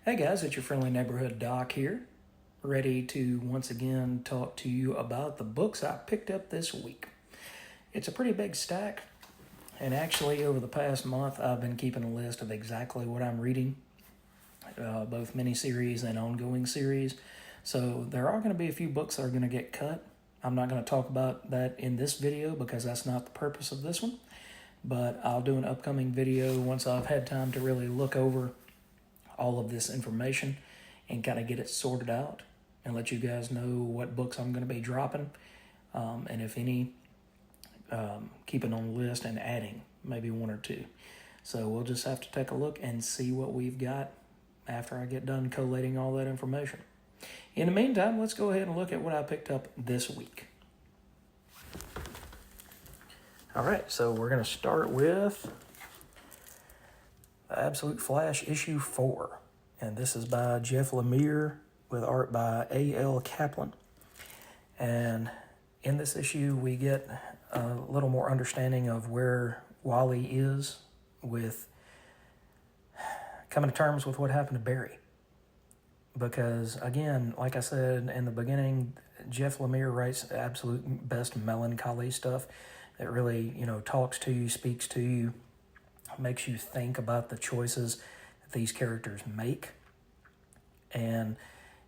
Hey guys, it's your friendly neighborhood Doc here, ready to once again talk to you about the books I picked up this week. It's a pretty big stack, and actually, over the past month, I've been keeping a list of exactly what I'm reading, both miniseries and ongoing series. So, there are going to be a few books that are going to get cut. I'm not going to talk about that in this video because that's not the purpose of this one, but I'll do an upcoming video once I've had time to really look over all of this information and kind of get it sorted out and let you guys know what books I'm going to be dropping, and if any, keeping on the list and adding maybe one or two. So we'll just have to take a look and see what we've got after I get done collating all that information. In the meantime, let's go ahead and look at what I picked up this week. All right, so we're going to start with Absolute Flash issue 4, and this is by Jeff Lemire with art by A.L. Kaplan. And in this issue, we get a little more understanding of where Wally is with coming to terms with what happened to Barry. Because, again, like I said in the beginning, Jeff Lemire writes absolute best melancholy stuff that really, talks to you, speaks to you, makes you think about the choices that these characters make. And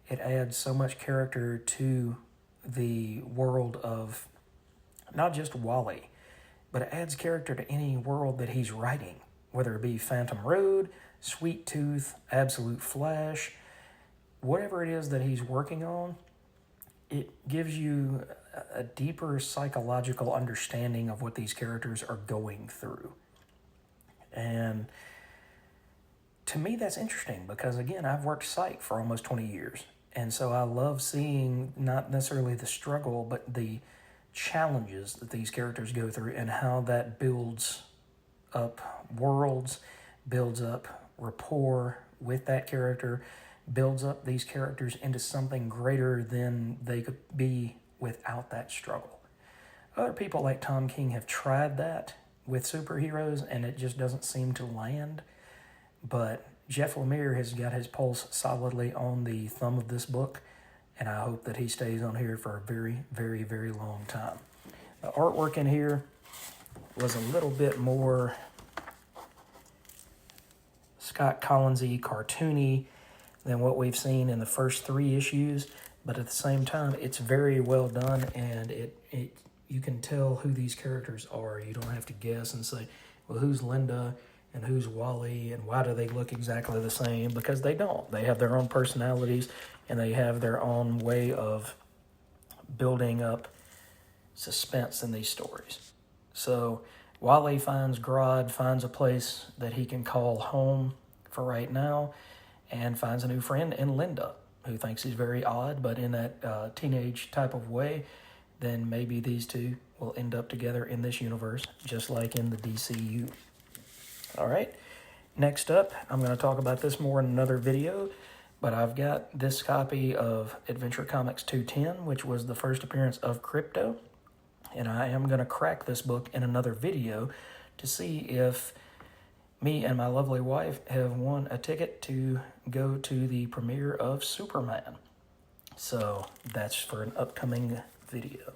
it adds so much character to the world of not just Wally, but it adds character to any world that he's writing, whether it be Phantom Road, Sweet Tooth, Absolute Flash, whatever it is that he's working on. It gives you a deeper psychological understanding of what these characters are going through. And to me, that's interesting because, again, I've worked psych for almost 20 years. And so I love seeing not necessarily the struggle, but the challenges that these characters go through and how that builds up worlds, builds up rapport with that character, builds up these characters into something greater than they could be without that struggle. Other people like Tom King have tried that with superheroes, and it just doesn't seem to land. But Jeff Lemire has got his pulse solidly on the thumb of this book, and I hope that he stays on here for a very, very, very long time. The artwork in here was a little bit more Scott Collins-y, cartoony than what we've seen in the first 3 issues, but at the same time, it's very well done, and you can tell who these characters are. You don't have to guess and say, well, who's Linda and who's Wally and why do they look exactly the same? Because they don't. They have their own personalities and they have their own way of building up suspense in these stories. So Wally finds Grodd, finds a place that he can call home for right now, and finds a new friend in Linda, who thinks he's very odd, but in that teenage type of way. Then maybe these two will end up together in this universe, just like in the DCU. All right, next up, I'm going to talk about this more in another video, but I've got this copy of Adventure Comics 210, which was the first appearance of Krypto, and I am going to crack this book in another video to see if me and my lovely wife have won a ticket to go to the premiere of Superman. So that's for an upcoming video.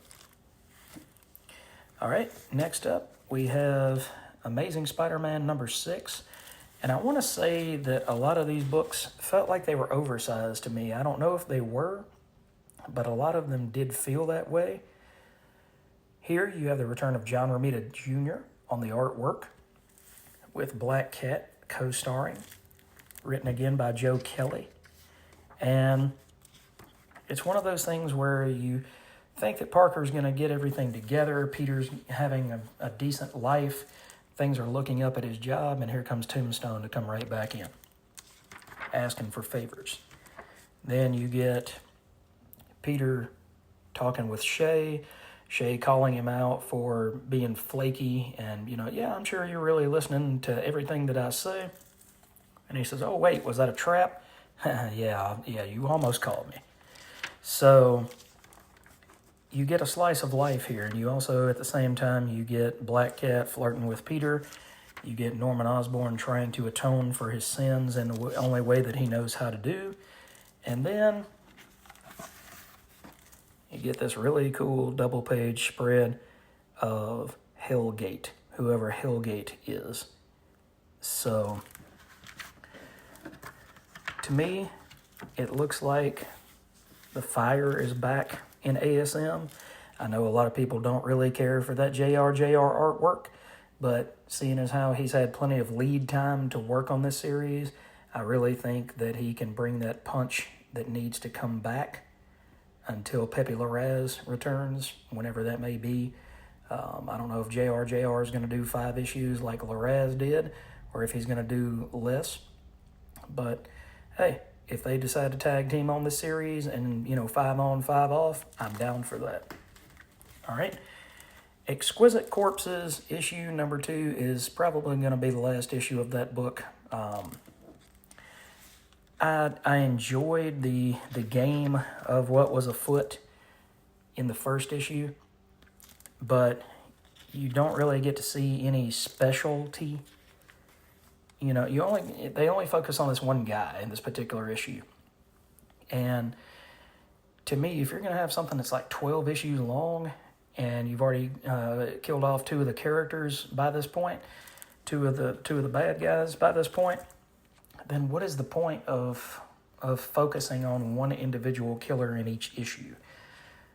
All right, next up we have Amazing Spider-Man number 6. And I want to say that a lot of these books felt like they were oversized to me. I don't know if they were, but a lot of them did feel that way. Here you have the return of John Romita Jr. on the artwork, with Black Cat co-starring, written again by Joe Kelly. And it's one of those things where you think that Parker's going to get everything together, Peter's having a decent life, things are looking up at his job, and here comes Tombstone to come right back in, asking for favors. Then you get Peter talking with Shay calling him out for being flaky and, yeah, I'm sure you're really listening to everything that I say. And he says, oh, wait, was that a trap? yeah, you almost called me. So you get a slice of life here, and you also, at the same time, you get Black Cat flirting with Peter, You get Norman Osborn trying to atone for his sins in the only way that he knows how to do. And then you get this really cool double-page spread of Hellgate, whoever Hellgate is. So, to me, it looks like the fire is back in ASM. I know a lot of people don't really care for that JR artwork, but seeing as how he's had plenty of lead time to work on this series, I really think that he can bring that punch that needs to come back until Pepe Larraz returns, whenever that may be. I don't know if JR is going to do 5 issues like Larraz did, or if he's going to do less. But, hey, if they decide to tag team on this series and, 5 on, 5 off, I'm down for that. All right. Exquisite Corpses issue number 2 is probably going to be the last issue of that book. I enjoyed the game of what was afoot in the first issue, but you don't really get to see any specialty. They only focus on this one guy in this particular issue. And to me, if you're going to have something that's like 12 issues long and you've already killed off 2 of the characters by this point, two of the bad guys by this point, then what is the point of focusing on one individual killer in each issue?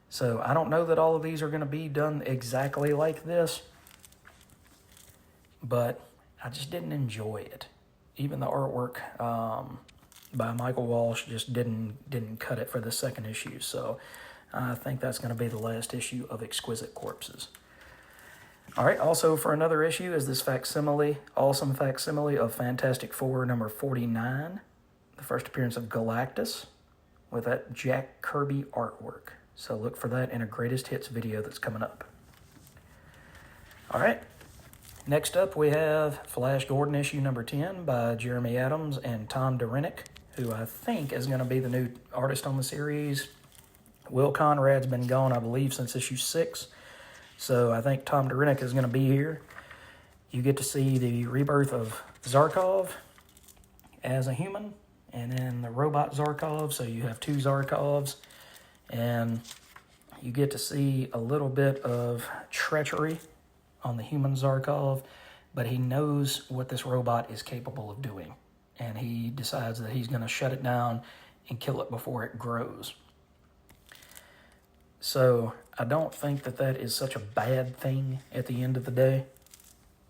So I don't know that all of these are going to be done exactly like this, but I just didn't enjoy it. Even the artwork by Michael Walsh just didn't cut it for the second issue. So I think that's going to be the last issue of Exquisite Corpses. All right, also for another issue is this awesome facsimile of Fantastic Four number 49, the first appearance of Galactus, with that Jack Kirby artwork. So look for that in a Greatest Hits video that's coming up. All right, next up we have Flash Gordon issue number 10 by Jeremy Adams and Tom Derenick, who I think is going to be the new artist on the series. Will Conrad's been gone, I believe, since issue 6. So I think Tom Derenick is going to be here. You get to see the rebirth of Zarkov as a human, and then the robot Zarkov, so you have 2 Zarkovs. And you get to see a little bit of treachery on the human Zarkov, but he knows what this robot is capable of doing. And he decides that he's going to shut it down and kill it before it grows. So I don't think that is such a bad thing at the end of the day.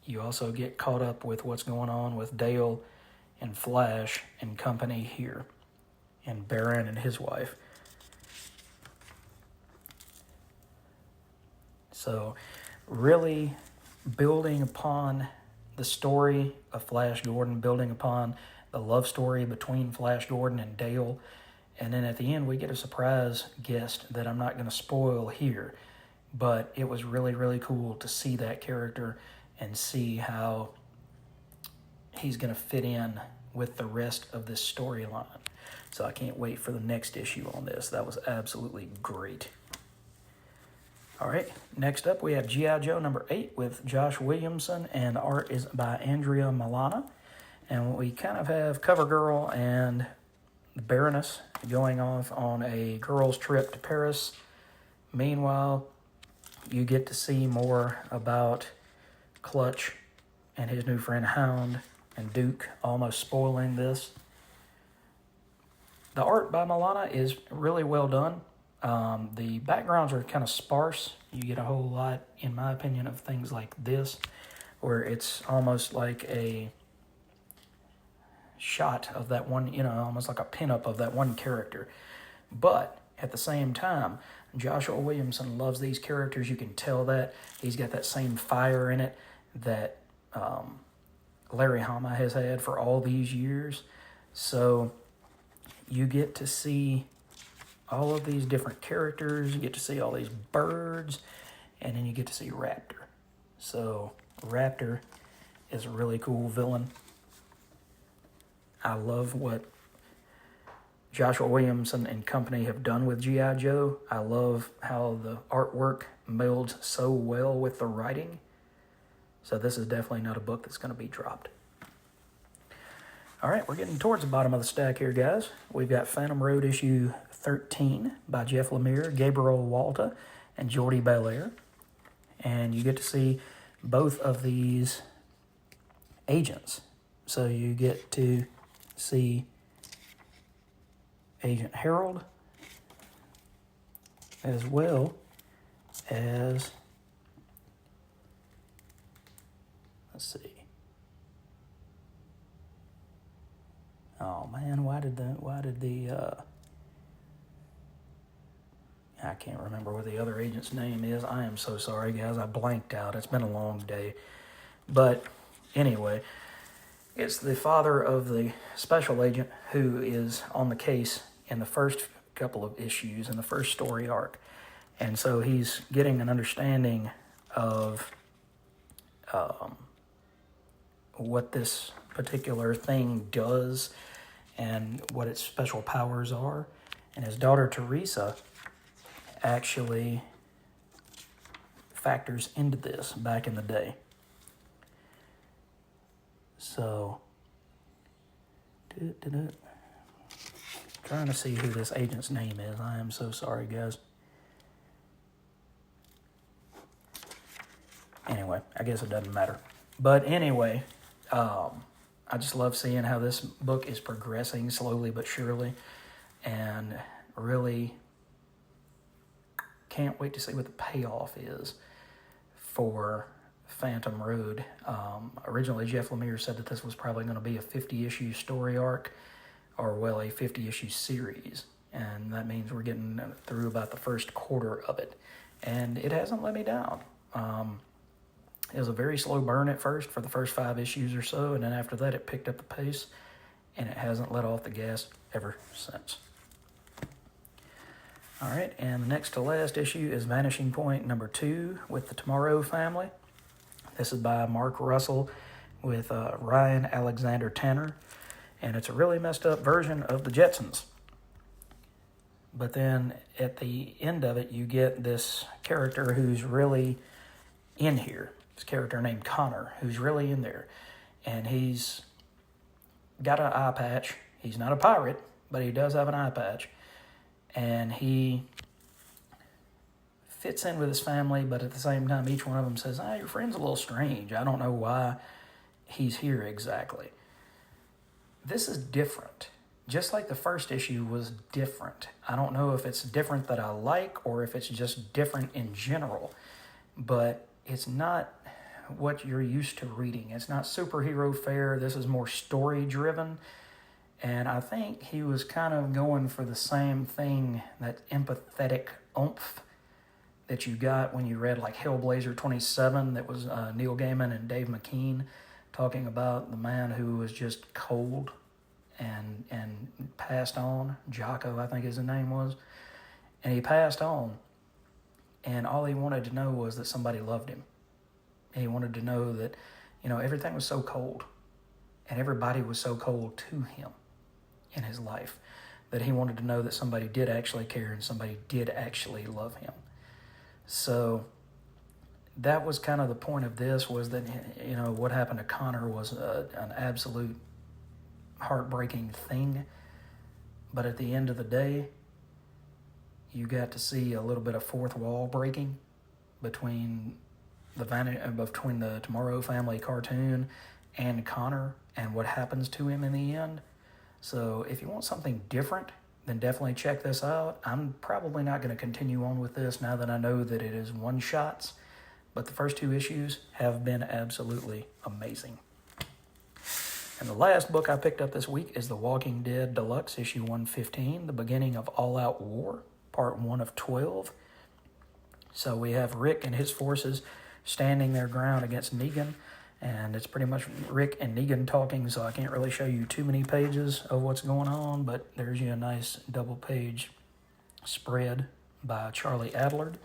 You also get caught up with what's going on with Dale and Flash and company here, and Baron and his wife. So really building upon the story of Flash Gordon, building upon the love story between Flash Gordon and Dale. And then at the end, we get a surprise guest that I'm not going to spoil here. But it was really, really cool to see that character and see how he's going to fit in with the rest of this storyline. So I can't wait for the next issue on this. That was absolutely great. All right, next up we have G.I. Joe number 8 with Josh Williamson, and art is by Andrea Milana. And we kind of have CoverGirl and the Baroness going off on a girls' trip to Paris. Meanwhile, you get to see more about Clutch and his new friend Hound and Duke, almost spoiling this. The art by Milana is really well done. The backgrounds are kind of sparse. You get a whole lot, in my opinion, of things like this, where it's almost like a shot of that one, almost like a pinup of that one character. But at the same time, Joshua Williamson loves these characters. You can tell that. He's got that same fire in it that Larry Hama has had for all these years. So you get to see all of these different characters, you get to see all these birds, and then you get to see Raptor. So Raptor is a really cool villain. I love what Joshua Williamson and company have done with G.I. Joe. I love how the artwork melds so well with the writing. So this is definitely not a book that's going to be dropped. All right, we're getting towards the bottom of the stack here, guys. We've got Phantom Road issue 13 by Jeff Lemire, Gabriel Walta, and Jordi Belair. And you get to see both of these agents. So you get to see Agent Harold as well as, let's see. Oh man, why did the I can't remember what the other agent's name is. I am so sorry, guys. I blanked out. It's been a long day. But anyway, it's the father of the special agent who is on the case in the first couple of issues in the first story arc. And so he's getting an understanding of what this particular thing does and what its special powers are. And his daughter, Teresa, actually factors into this back in the day. So, trying to see who this agent's name is. I am so sorry, guys. Anyway, I guess it doesn't matter. But anyway, I just love seeing how this book is progressing slowly but surely, and really can't wait to see what the payoff is for Phantom Road. Originally, Jeff Lemire said that this was probably going to be a 50-issue story arc, or, well, a 50-issue series, and that means we're getting through about the first quarter of it, and it hasn't let me down. It was a very slow burn at first for the first 5 issues or so, and then after that it picked up the pace, and it hasn't let off the gas ever since. All right, and the next to last issue is Vanishing Point number 2 with the Tomorrow Family. This is by Mark Russell with Ryan Alexander Tanner, and it's a really messed up version of the Jetsons. But then at the end of it, you get this character who's really in here. This character named Connor, who's really in there. And he's got an eye patch. He's not a pirate, but he does have an eye patch. And he fits in with his family, but at the same time, each one of them says, your friend's a little strange. I don't know why he's here exactly. This is different. Just like the first issue was different. I don't know if it's different that I like or if it's just different in general. But it's not what you're used to reading. It's not superhero fare. This is more story-driven. And I think he was kind of going for the same thing, that empathetic oomph that you got when you read like Hellblazer 27, that was Neil Gaiman and Dave McKean talking about the man who was just cold and passed on. Jocko, I think his name was. And he passed on, and all he wanted to know was that somebody loved him. He wanted to know that, everything was so cold, and everybody was so cold to him in his life, that he wanted to know that somebody did actually care and somebody did actually love him. So that was kind of the point of this, was that, what happened to Connor was an absolute heartbreaking thing. But at the end of the day, you got to see a little bit of fourth wall breaking between the Tomorrow Family cartoon and Connor and what happens to him in the end. So if you want something different, then definitely check this out. I'm probably not going to continue on with this now that I know that it is one-shots, but the first 2 issues have been absolutely amazing. And the last book I picked up this week is The Walking Dead Deluxe, issue 115, The Beginning of All Out War, part 1 of 12. So we have Rick and his forces standing their ground against Negan, and it's pretty much Rick and Negan talking, so I can't really show you too many pages of what's going on, but there's you a nice double-page spread by Charlie Adlard.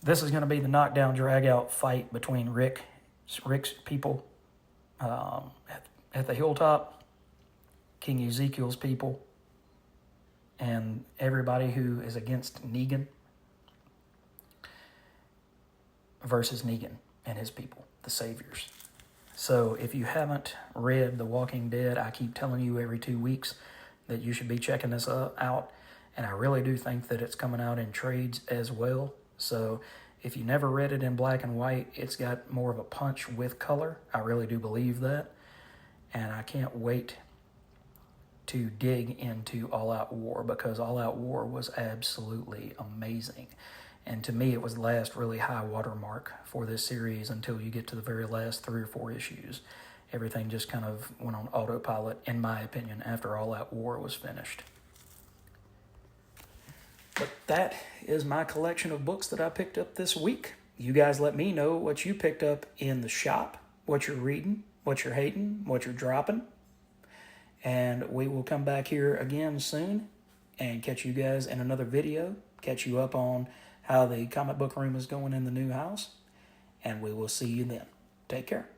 This is going to be the knockdown, drag-out fight between Rick's people at the hilltop, King Ezekiel's people, and everybody who is against Negan versus Negan. and his people, the Saviors. So if you haven't read The Walking Dead, I keep telling you every 2 weeks that you should be checking this out. And I really do think that it's coming out in trades as well. So if you never read it in black and white, it's got more of a punch with color. I really do believe that. And I can't wait to dig into All Out War, because All Out War was absolutely amazing. And to me, it was the last really high watermark for this series until you get to the very last 3 or 4 issues. Everything just kind of went on autopilot, in my opinion, after All Out War was finished. But that is my collection of books that I picked up this week. You guys let me know what you picked up in the shop, what you're reading, what you're hating, what you're dropping. And we will come back here again soon and catch you guys in another video, catch you up on how the comic book room is going in the new house, and we will see you then. Take care.